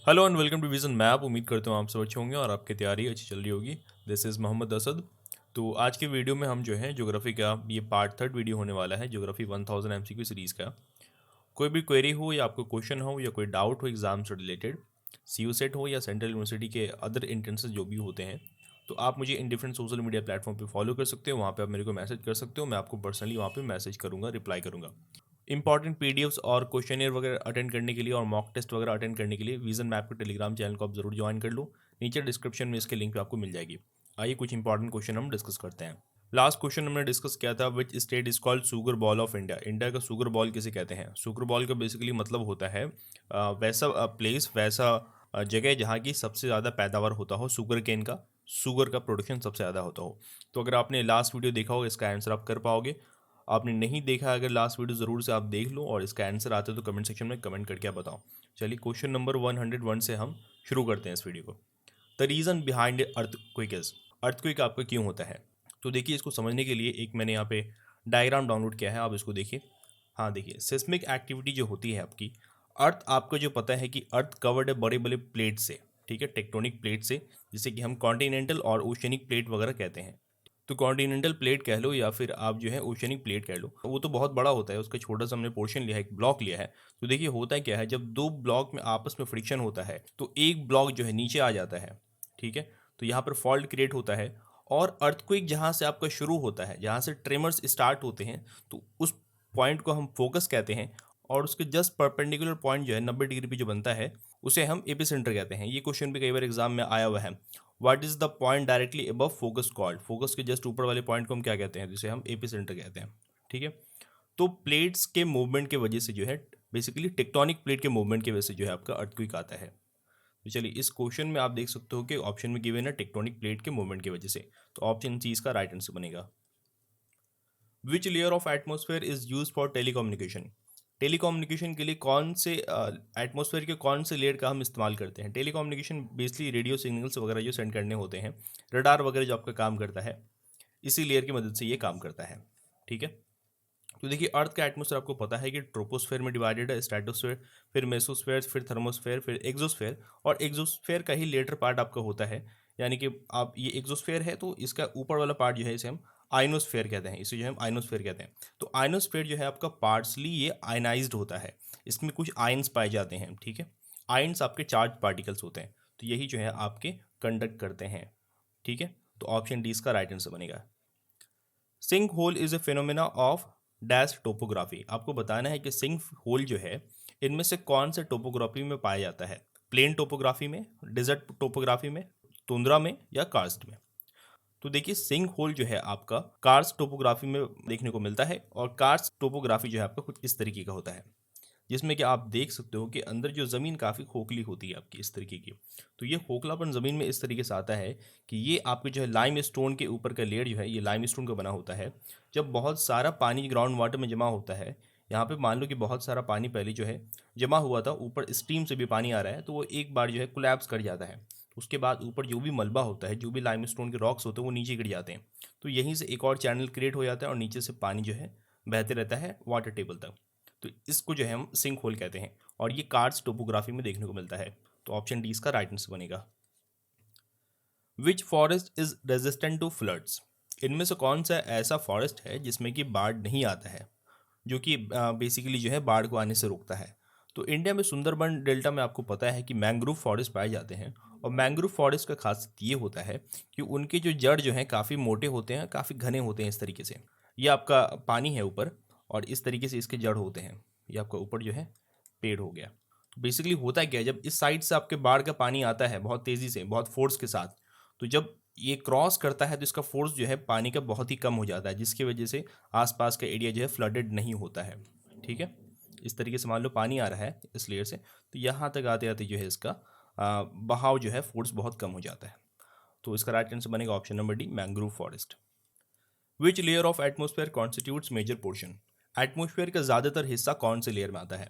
Hello and welcome to Vision Map. उम्मीद करता हूँ आप सब अच्छे होंगे और आपकी तैयारी अच्छी चल रही होगी। This is Mohammad Asad. तो आज के वीडियो में हम जो है ज्योग्राफी का ये पार्ट थर्ड वीडियो होने वाला है, ज्योग्राफी 1000 MCQ सीरीज़ का। कोई भी क्वेरी हो या आपको क्वेश्चन हो या कोई डाउट हो एग्जाम से रिलेटेड, CU सेट हो या सेंट्रल यूनिवर्सिटी के अदर इंट्रेंसेस जो भी होते हैं, तो आप मुझे in different social media platform पे फॉलो कर सकते हो। वहाँ पे आप मेरे को मैसेज कर सकते हो, मैं आपको पर्सनली वहाँ पे मैसेज करूँगा, रिप्लाई करूँगा। इंपॉर्टेंट पीडीएफ्स और क्वेश्चनियर वगैरह अटेंड करने के लिए और मॉक टेस्ट वगैरह अटेंड करने के लिए विजन मैप के टेलीग्राम चैनल को आप जरूर ज्वाइन कर लो। नीचे डिस्क्रिप्शन में इसके लिंक पे आपको मिल जाएगी। आइए कुछ इंपॉर्टेंट क्वेश्चन हम डिस्कस करते हैं। लास्ट क्वेश्चन हमने डिस्कस किया था, which state is called sugar ball of India. India का सुगर बॉल किसे कहते हैं? सुगर बॉल का बेसिकली मतलब होता है वैसा प्लेस, वैसा जगह जहाँ की सबसे ज़्यादा पैदावार होता हो शुगर केन का, शुगर का प्रोडक्शन सबसे ज़्यादा होता हो। तो अगर आपने लास्ट वीडियो देखा हो इसका आंसर आप कर पाओगे। आपने नहीं देखा अगर लास्ट वीडियो ज़रूर से आप देख लो और इसका आंसर आते तो कमेंट सेक्शन में कमेंट करके आप बताओ। चलिए क्वेश्चन नंबर 101 से हम शुरू करते हैं इस वीडियो को। The reason behind earthquake is, earthquake आपका क्यों होता है? तो देखिए इसको समझने के लिए एक मैंने यहाँ पे डायग्राम डाउनलोड किया है, आप इसको देखिए। हाँ देखिए, सिस्मिक एक्टिविटी जो होती है आपकी, अर्थ आपको जो पता है कि अर्थ कवर्ड है बड़े बड़े प्लेट से, ठीक है, टेक्टोनिक प्लेट से, जिसे कि हम कॉन्टिनेंटल और ओशनिक प्लेट वगैरह कहते हैं। तो कॉन्टिनेंटल प्लेट कह लो या फिर आप जो है ओशनिक प्लेट कह लो, वो तो बहुत बड़ा होता है, उसका छोटा सा हमने पोर्शन लिया है, एक ब्लॉक लिया है। तो देखिए होता है क्या है, जब दो ब्लॉक में आपस में फ्रिक्शन होता है तो एक ब्लॉक जो है नीचे आ जाता है, ठीक है। तो यहाँ पर फॉल्ट क्रिएट होता है और अर्थक्वेक जहाँ से आपका शुरू होता है, जहाँ से ट्रेमर्स स्टार्ट होते हैं, तो उस पॉइंट को हम फोकस कहते हैं। और उसके जस्ट परपेंडिकुलर पॉइंट जो है 90 डिग्री पे जो बनता है, उसे हम एपिसेंटर कहते हैं। ये क्वेश्चन भी कई बार एग्जाम में आया हुआ है। What is the point directly above focus called? Focus के जस्ट ऊपर वाले पॉइंट को हम क्या कहते हैं? जिसे हम एपिसेंटर कहते हैं, ठीक है। तो प्लेट्स के मूवमेंट के वजह से जो है, बेसिकली टेक्टोनिक प्लेट के मूवमेंट की वजह से जो है आपका अर्थक्वेक आता है। तो चलिए इस क्वेश्चन में आप देख सकते हो कि ऑप्शन में गिवन है टेक्टोनिक प्लेट के मूवमेंट की वजह से। तो ऑप्शन सी इसका राइट आंसर बनेगा। विच layer of atmosphere is use for telecommunication? Telecommunication के लिए कौन से एटमोसफेयर के कौन से लेयर का हम इस्तेमाल करते हैं? टेलीकम्युनिकेशन बेसिकली रेडियो सिग्नल्स वगैरह जो सेंड करने होते हैं, रडार वगैरह जो आपका काम करता है, इसी लेयर की मदद से ये काम करता है, ठीक है। तो देखिए अर्थ का एटमोसफेयर आपको पता है कि ट्रोपोस्फेयर में डिवाइडेड है, स्ट्रेटोस्फेयर, फिर मेसोस्फेयर, फिर थर्मोस्फेयर, फिर एक्सोस्फेयर। और एक्सोस्फेयर का ही लेटर पार्ट आपका होता है, यानी कि आप ये एक्सोस्फेयर है तो इसका ऊपर वाला पार्ट जो है इसे हम आइनोस्फेयर कहते हैं, इसे जो हम आइनोस्फेयर कहते हैं। तो आइनोस्फेयर जो है आपका पार्ट्सली ये आयनाइज्ड होता है, इसमें कुछ आयंस पाए जाते हैं, ठीक है। आयंस आपके चार्ज पार्टिकल्स होते हैं, तो यही जो है आपके कंडक्ट करते हैं, ठीक है। तो ऑप्शन डी इसका राइट आंसर बनेगा। Sinkhole is a phenomena of dash topography. आपको बताना है कि सिंक होल जो है इनमें से कौन से टोपोग्राफी में पाया जाता है? प्लेन टोपोग्राफी में, डिजर्ट टोपोग्राफी में, तुंद्रा में या कार्स्ट में? तो देखिए सिंक होल जो है आपका कार्स्ट टोपोग्राफी में देखने को मिलता है और कार्स्ट टोपोग्राफी जो है आपका कुछ इस तरीके का होता है, जिसमें कि आप देख सकते हो कि अंदर जो ज़मीन काफ़ी खोखली होती है आपकी इस तरीके की। तो ये खोखलापन ज़मीन में इस तरीके से आता है कि ये आपके जो है लाइम स्टोन के ऊपर का लेयर जो है ये लाइम स्टोन का बना होता है। जब बहुत सारा पानी ग्राउंड वाटर में जमा होता है, यहाँ पे मान लो कि बहुत सारा पानी पहले जो है जमा हुआ था, ऊपर स्टीम से भी पानी आ रहा है, तो वो एक बार जो है कोलैप्स कर जाता है। उसके बाद ऊपर जो भी मलबा होता है, जो भी लाइम स्टोन के रॉक्स होते हैं, वो नीचे गिर जाते हैं। तो यहीं से एक और चैनल क्रिएट हो जाता है और नीचे से पानी जो है बहते रहता है वाटर टेबल तक। तो इसको जो है हम सिंक होल कहते हैं और ये कार्ड्स टोपोग्राफी में देखने को मिलता है। तो ऑप्शन डी इसका राइट आंसर बनेगा। Which forest is resistant to floods? इनमें से कौन सा ऐसा फॉरेस्ट है जिसमें कि बाढ़ नहीं आता है, जो कि बेसिकली जो है बाढ़ को आने से रोकता है? तो इंडिया में सुंदरबन डेल्टा में आपको पता है कि मैंग्रोव फॉरेस्ट पाए जाते हैं। और मैंग्रोव फॉरेस्ट का खासियत ये होता है कि उनके जो जड़ जो हैं काफ़ी मोटे होते हैं, काफ़ी घने होते हैं इस तरीके से। ये आपका पानी है ऊपर और इस तरीके से इसके जड़ होते हैं। ये आपका ऊपर जो है पेड़ हो गया। तो बेसिकली होता क्या है, जब इस साइड से आपके बाढ़ का पानी आता है बहुत तेज़ी से, बहुत फोर्स के साथ, तो जब ये क्रॉस करता है तो इसका फोर्स जो है पानी का बहुत ही कम हो जाता है, जिसकी वजह से आसपास का एरिया जो है फ्लडेड नहीं होता है, ठीक है। इस तरीके से मान लो पानी आ रहा है इस लेयर से, तो यहाँ तक आते आते जो है इसका बहाव जो है फोर्स बहुत कम हो जाता है। तो इसका राइट आंसर बनेगा option number D, mangrove forest. Which layer of atmosphere constitutes major portion? Atmosphere का ज़्यादातर हिस्सा कौन से लेयर में आता है?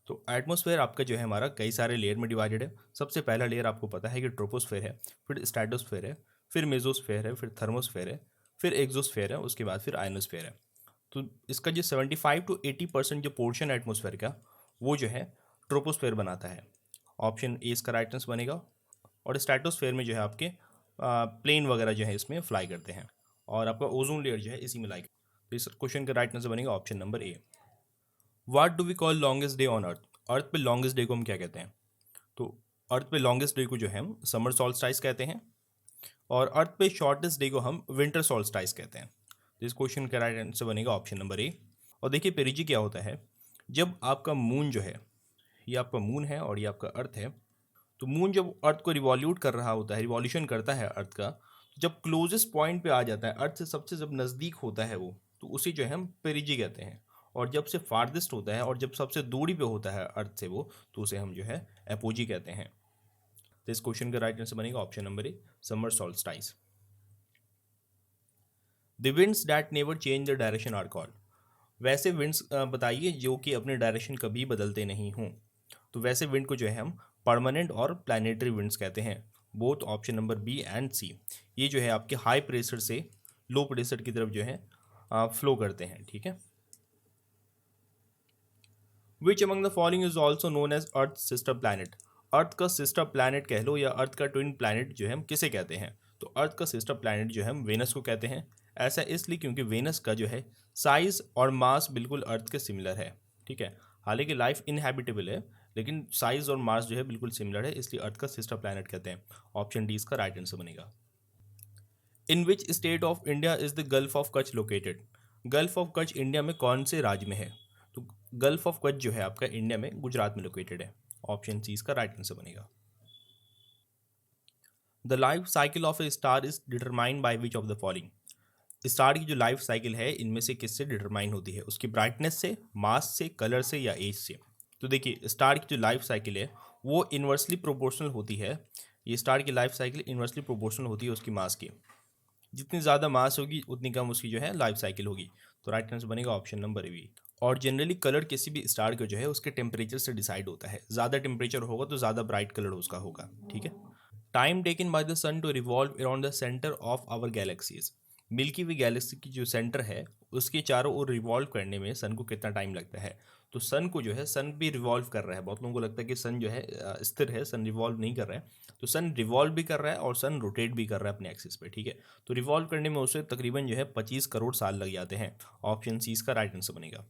तो एटमोसफेयर आपका जो है हमारा कई सारे लेयर में डिवाइडेड है। सबसे पहला लेयर आपको पता है कि ट्रोपोस्फेयर है, फिर स्ट्रेटोस्फेयर है, फिर मेजोस्फेयर है, फिर थर्मोस्फेयर है, फिर एक्सोस्फेयर है, उसके बाद फिर आयनोस्फेयर है। तो इसका जो 75 to 80% जो पोर्शन है एटमोसफेयर का, वो जो है ट्रोपोस्फेयर बनाता है। ऑप्शन ए इसका राइट आंसर बनेगा। और स्ट्रेटोस्फेयर में जो है आपके प्लेन वगैरह जो है इसमें फ्लाई करते हैं, और आपका ओजोन लेयर जो है इसी में लाई। तो इस क्वेश्चन का राइट आंसर बनेगा option number A. What do we call longest day on earth? Earth पे लॉन्गेस्ट डे को हम क्या कहते हैं? तो अर्थ पे लॉन्गेस्ट डे को जो है हम समर सॉल्स्टाइस कहते हैं, और अर्थ पे शॉर्टेस्ट डे को हम विंटर सॉल्स्टाइस कहते हैं। तो इस क्वेश्चन का राइट आंसर बनेगा ऑप्शन नंबर ए। और देखिए पेरिजी क्या होता है, जब आपका मून जो है, ये आपका मून है और ये आपका अर्थ है, तो मून जब अर्थ को रिवॉल्यूट कर रहा होता है, रिवॉल्यूशन करता है अर्थ का, जब क्लोजेस्ट पॉइंट पे आ जाता है, अर्थ से सबसे जब नज़दीक होता है वो, तो उसी जो है हम पेरिजी कहते हैं। और जब से फारदेस्ट होता है और जब सबसे दूरी पे होता है अर्थ से वो, तो उसे हम जो है एपोजी कहते हैं। तो इस क्वेश्चन का राइट आंसर बनेगा option number A, summer solstice. The winds that never change the direction are called. वैसे विंड्स बताइए जो कि अपने डायरेक्शन कभी बदलते नहीं हों। तो वैसे विंड को जो है हम परमानेंट और प्लानिटरी विंड्स कहते हैं। Both option number B and C, ये जो है आपके हाई प्रेशर से लो प्रेशर की तरफ जो है फ्लो करते हैं, ठीक है। Which among the following is also known as earth sister planet. Earth का सिस्टर प्लैनेट कह लो या अर्थ का ट्विन प्लैनेट जो है हम किसे कहते हैं? तो अर्थ का सिस्टर प्लैनेट जो है हम वेनस को कहते हैं। ऐसा इसलिए क्योंकि वेनस का जो है साइज और मास बिल्कुल अर्थ के सिमिलर है, ठीक है। हालांकि लाइफ इनहैबिटेबल है, लेकिन साइज और मास जो है बिल्कुल सिमिलर है, इसलिए अर्थ का सिस्टर प्लैनेट कहते हैं। ऑप्शन डी इसका राइट आंसर बनेगा। In which state of India is the gulf of Kutch located. Gulf of Kutch India में कौन से राज्य में है? तो गल्फ ऑफ कच्छ जो है आपका इंडिया में गुजरात में लोकेटेड है। ऑप्शन सी इसका राइट आंसर बनेगा। The life cycle of A star is determined by which of the following. Star की जो लाइफ साइकिल है इनमें से किससे डिटरमाइन होती है? उसकी ब्राइटनेस से, मास से, कलर से, या एज से? तो देखिए स्टार की जो लाइफ साइकिल है वो इन्वर्सली प्रोपोर्शनल होती है। ये स्टार की लाइफ साइकिल इन्वर्सली प्रोपोर्शनल होती है उसकी मास की। जितनी ज़्यादा मास होगी उतनी कम उसकी जो है लाइफ साइकिल होगी। तो राइट आंसर बनेगा ऑप्शन नंबर बी। और जनरली कलर किसी भी स्टार का जो है उसके टेम्परेचर से डिसाइड होता है। ज़्यादा टेम्परेचर होगा तो ज़्यादा ब्राइट कलर उसका होगा, ठीक है। Time taken by the sun to revolve around the centre of our galaxies. Milky Way galaxy की जो सेंटर है उसके चारों ओर रिवॉल्व करने में सन को कितना टाइम लगता है? तो सन को जो है, सन भी रिवॉल्व कर रहा है। बहुत लोगों को लगता है कि सन जो है स्थिर है, सन रिवॉल्व नहीं कर रहा है। तो सन रिवॉल्व भी कर रहा है और सन रोटेट भी कर रहा है अपने एक्सिस पे, ठीक है। तो रिवॉल्व करने में उसे तकरीबन जो है 25 करोड़ साल लग जाते हैं। ऑप्शन सी इसका राइट आंसर बनेगा।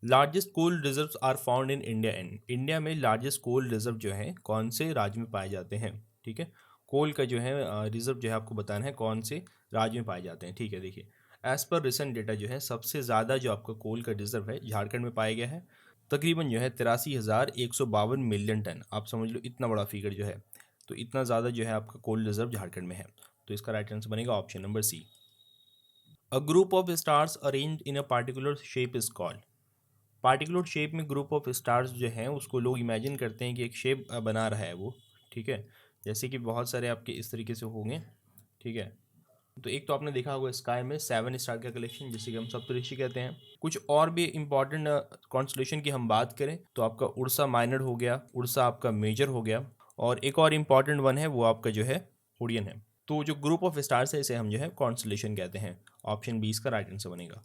Largest coal reserves are found in India and. India में लार्जेस्ट कोल रिजर्व जो है कौन से राज्य में पाए जाते हैं, ठीक है। कोल का जो है रिजर्व जो है आपको बताना है कौन से राज्य में पाए जाते हैं, ठीक है। देखिए एज पर रिसेंट डेटा जो है सबसे ज़्यादा जो आपका कोल का रिजर्व है झारखंड में पाया गया है। तकरीबन जो है 83,152 मिलियन टन। आप समझ लो इतना बड़ा फिगर जो है, तो इतना ज़्यादा जो है आपका कोल रिजर्व झारखंड में है। तो इसका राइट आंसर बनेगा option number C. A group of stars arrange in a particular shape is called. Particular shape में ग्रुप ऑफ स्टार्स जो हैं उसको लोग इमेजिन करते हैं कि एक शेप बना रहा है वो, ठीक है। जैसे कि बहुत सारे आपके इस तरीके से होंगे, ठीक है। तो एक तो आपने देखा होगा स्काई में 7 स्टार का कलेक्शन, जिसे कि हम सप्तऋषि कहते हैं। कुछ और भी इंपॉर्टेंट कॉन्स्टलेशन की हम बात करें तो आपका उड़सा माइनर हो गया, उड़सा आपका मेजर हो गया, और एक और इम्पॉर्टेंट वन है वो आपका जो है ओरियन है। तो जो ग्रुप ऑफ स्टार्स है इसे हम जो है कॉन्स्टलेशन कहते हैं। ऑप्शन बी इसका राइट आंसर बनेगा।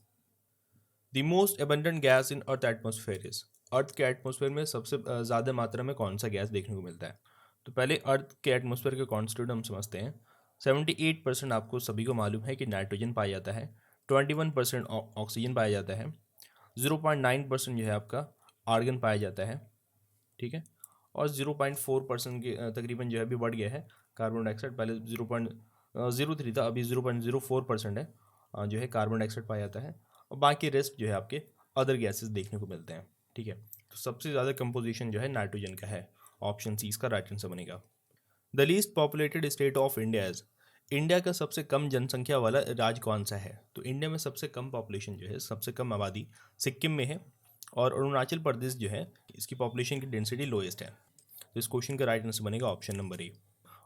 The most abundant gas in earth atmosphere is. Earth के एटमोसफेयर में सबसे ज़्यादा मात्रा में कौन सा गैस देखने को मिलता है? तो पहले अर्थ के एटमोसफेयर के कॉन्स्टिट्यूट हम समझते हैं। 78% आपको सभी को मालूम है कि नाइट्रोजन पाया जाता है। 21% ऑक्सीजन पाया जाता है। 0.9% जो है आपका आर्गन पाया जाता है, ठीक है। और 0.4% के तकरीबन जो है अभी बढ़ गया है कार्बन डाइऑक्साइड। पहले 0.03 था, अभी 0.04% है जो है कार्बन डाइऑक्साइड पाया जाता है। और बाकी रेस्ट जो है आपके अदर गैसेस देखने को मिलते हैं, ठीक है। तो सबसे ज़्यादा कंपोजिशन जो है नाइट्रोजन का है। ऑप्शन सी इसका राइट आंसर बनेगा। The least populated state of India is. India का सबसे कम जनसंख्या वाला राज्य कौन सा है? तो इंडिया में सबसे कम पॉपुलेशन जो है, सबसे कम आबादी सिक्किम में है, और अरुणाचल प्रदेश जो है इसकी पॉपुलेशन की डेंसिटी लोएस्ट है। तो इस क्वेश्चन का राइट आंसर बनेगा ऑप्शन नंबर ए।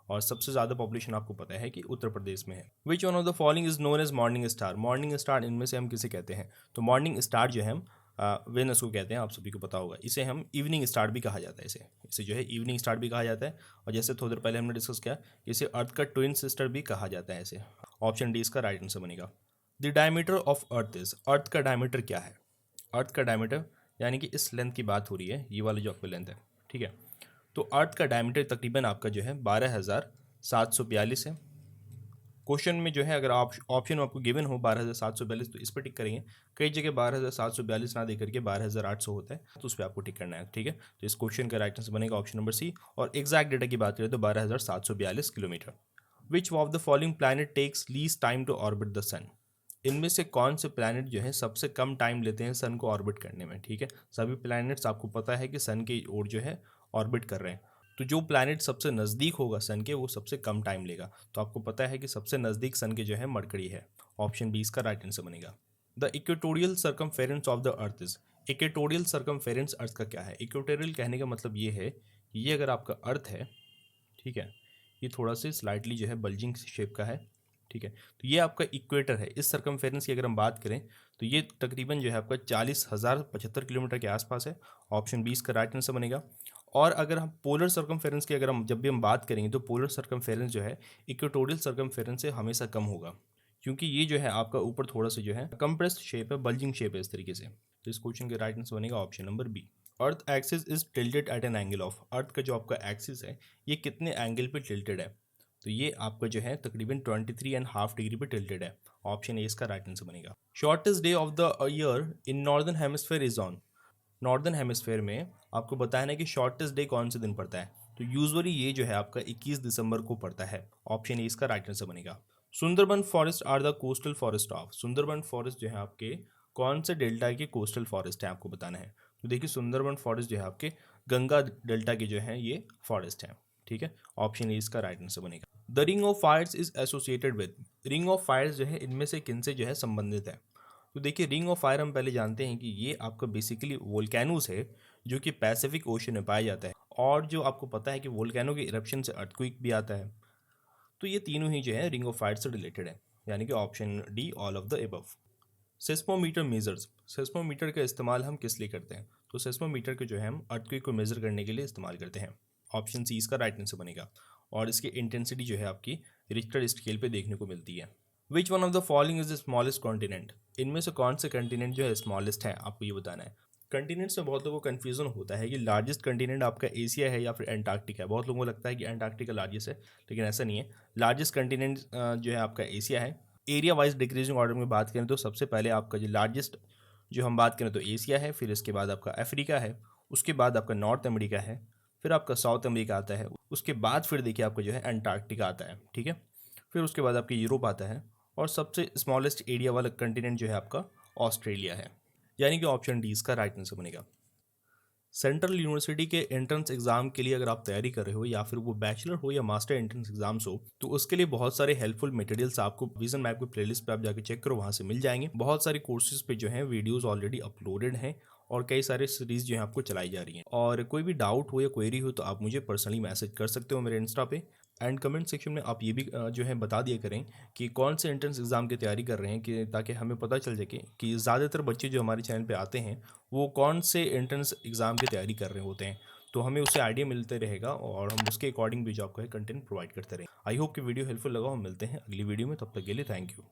और सबसे ज़्यादा पॉपुलेशन आपको पता है कि उत्तर प्रदेश में है। Which one of the following is known as morning star. Morning star इनमें से हम किसे कहते हैं? तो मॉर्निंग स्टार जो है हम वेनस को कहते हैं, आप सभी को पता होगा। इसे हम इवनिंग स्टार भी कहा जाता है, इसे जो है इवनिंग स्टार भी कहा जाता है। और जैसे थोड़ी देर पहले हमने डिस्कस किया, इसे अर्थ का ट्विन सिस्टर भी कहा जाता है इसे। ऑप्शन डी इसका राइट आंसर बनेगा। The diameter of earth is. Earth का डायमीटर क्या है? अर्थ का डायमीटर यानी कि इस लेंथ की बात हो रही है, ये वाली जो आपकी लेंथ है, ठीक है। तो अर्थ का डायमीटर तकरीबन आपका जो है 12,742 है। क्वेश्चन में जो है अगर आप ऑप्शन में आपको गिवन हो 12,742 तो इस पर टिक करेंगे। कई जगह 12,742 ना दे करके 12,800 होता है, तो उस पर आपको टिक करना है। ठीक है, तो इस क्वेश्चन का राइट आंसर बनेगा ऑप्शन नंबर सी। और एग्जैक्ट डेटा की बात करें तो 12,742 किलोमीटर। Which of the following planet takes least time to orbit the sun? इनमें से कौन से प्लैनेट जो है सबसे कम टाइम लेते हैं सन को ऑर्बिट करने में? ठीक है, सभी प्लैनेट्स आपको पता है कि सन की ओर जो है ऑर्बिट कर रहे हैं, तो जो प्लैनेट सबसे नज़दीक होगा सन के वो सबसे कम टाइम लेगा। तो आपको पता है कि सबसे नज़दीक सन के जो है मरकरी है। ऑप्शन बी इसका राइट आंसर बनेगा। The equatorial circumference of the earth is. Equatorial circumference earth का क्या है? इक्वेटोरियल कहने का मतलब ये है कि ये अगर आपका अर्थ है, ठीक है, ये थोड़ा सा स्लाइटली जो है बल्जिंग शेप का है। ठीक है, तो ये आपका इक्वेटर है। इस सर्कमफेरेंस की अगर हम बात करें तो ये तकरीबन जो है आपका 40,075 किलोमीटर के आसपास है। ऑप्शन बी इसका राइट आंसर बनेगा। और अगर हम पोलर सर्कमफेरेंस की अगर हम जब भी हम बात करेंगे तो पोलर सर्कमफेरेंस जो है इक्वेटोरियल सर्कमफेरेंस से हमेशा कम होगा, क्योंकि ये जो है आपका ऊपर थोड़ा सा जो है कंप्रेस्ड शेप है, बल्जिंग शेप है इस तरीके से। तो इस क्वेश्चन का राइट आंसर बनेगा option number B. Earth axis is tilted at an angle of. Earth का जो आपका एक्सिस है ये कितने एंगल पे टिल्टेड है? तो ये आपका जो है तकरीबन 23.5 डिग्री पे टिल्टेड है। ऑप्शन ए इसका राइट आंसर बनेगा। Shortest day of the year in northern hemisphere is on. Northern hemisphere में आपको बताना है कि शॉर्टेस्ट डे कौन से दिन पड़ता है। तो यूजुअली ये जो है आपका 21 दिसंबर को पड़ता है। ऑप्शन ए इसका राइट आंसर बनेगा। Sundarban forest are the coastal forest of. Sundarban forest जो है आपके कौन से डेल्टा के कोस्टल फॉरेस्ट है आपको बताना है। तो देखिए सुंदरबन फॉरेस्ट जो है आपके गंगा डेल्टा के जो है ये फॉरेस्ट है। ठीक है, ऑप्शन ए इसका राइट आंसर बनेगा। The ring of fires is associated with. Ring of fires जो है इनमें से किन से जो है संबंधित है? तो देखिए रिंग ऑफ फायर हम पहले जानते हैं कि ये आपका बेसिकली वोल्केनोस है जो कि पैसिफिक ओशन में पाया जाता है। और जो आपको पता है कि वोल्केनो के इरप्शन से अर्थक्वेक भी आता है। तो ये तीनों ही जो है रिंग ऑफ फायर से रिलेटेड है, यानी कि option D all of the above. Seismometer measures. Seismometer का इस्तेमाल हम किस लिए करते हैं? तो सेस्मोमीटर के जो है हम अर्थक्वेक को मेजर करने के लिए इस्तेमाल करते हैं। ऑप्शन सी इसका राइट आंसर बनेगा। और इसकी इंटेंसिटी जो है आपकी रिक्टर स्केल पे देखने को मिलती है। Which one of the following is the smallest continent? इनमें से कौन से कंटिनेंट जो है स्मॉलेस्ट है आपको ये बताना है। कंटिनेंट्स में बहुत लोगों को कन्फ्यूजन होता है कि लार्जेस्ट कंटिनेंट आपका एशिया है या फिर एंटार्क्टिका है। बहुत लोगों को लगता है कि एंटार्क्टिका लार्जेस्ट है, लेकिन ऐसा नहीं है। लार्जेस्ट कंटिनेंट जो है आपका एशिया है। एरिया वाइज डिक्रीजिंग ऑर्डर में बात करें तो सबसे पहले आपका जो लार्जेस्ट जो हम बात करें तो एशिया है, फिर इसके बाद आपका अफ्रीका है, उसके बाद आपका नॉर्थ अमेरिका है, फिर आपका साउथ अमेरिका आता है, उसके बाद फिर देखिए आपका जो है एंटार्क्टिका आता है। ठीक है, फिर उसके बाद आपका यूरोप आता है, और सबसे स्मॉलेस्ट एरिया वाला कंटिनेंट जो है आपका ऑस्ट्रेलिया है। यानी कि ऑप्शन डी इसका राइट आंसर बनेगा। सेंट्रल यूनिवर्सिटी के एंट्रेंस एग्जाम के लिए अगर आप तैयारी कर रहे हो या फिर वो बैचलर हो या मास्टर एंट्रेंस एग्जाम्स हो, तो उसके लिए बहुत सारे हेल्पफुल मटेरियल्स आपको विजन मैप की प्लेलिस्ट पे आप जाके चेक करो, वहाँ से मिल जाएंगे। बहुत सारे कोर्सेज पे जो है वीडियोस ऑलरेडी अपलोडेड हैं और कई सारे सीरीज जो है आपको चलाई जा रही हैं। और कोई भी डाउट हो या क्वेरी हो तो आप मुझे पर्सनली मैसेज कर सकते हो मेरे इंस्टा पे। एंड कमेंट सेक्शन में आप ये भी जो है बता दिया करें कि कौन से एंट्रेंस एग्ज़ाम की तैयारी कर रहे हैं, कि ताकि हमें पता चल सके कि ज़्यादातर बच्चे जो हमारे चैनल पे आते हैं वो कौन से एंट्रेंस एग्ज़ाम की तैयारी कर रहे होते हैं। तो हमें उससे आइडिया मिलते रहेगा और हम उसके अकॉर्डिंग भी जो आपको है कंटेंट प्रोवाइड करते रहें। आई होप कि वीडियो हेल्पफुल लगा। हम मिलते हैं अगली वीडियो में, तब तक के लिए थैंक यू।